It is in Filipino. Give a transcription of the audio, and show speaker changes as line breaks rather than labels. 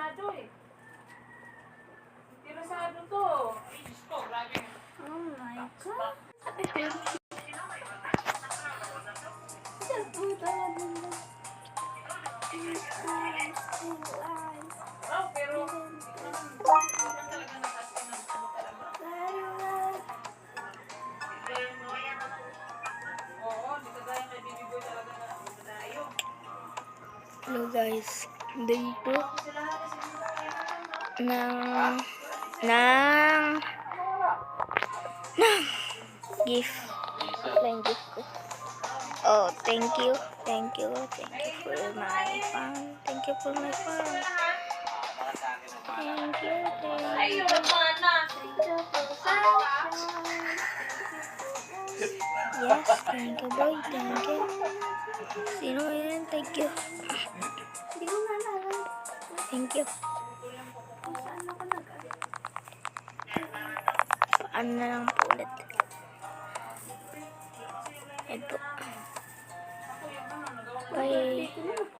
rosado eh. Hindi rosado to. Ay, Diyos ko, grabe.
Oh my God.
Oh, pero hindi talaga nakasin ng ano talaga. Oo, di kagaya kay Baby Boy talaga na madayo.
Hello guys, dito ng gift. Flying gift ko. Oh, thank you for my fan. Thank you for my fan. Thank you.
Ay, yung nagmana.
Yes, thank you boy, thank you. Sino yun? Thank you. Hindi ko naalala. Thank you. Saan ako Paano na lang po ulit. Ito. Bye.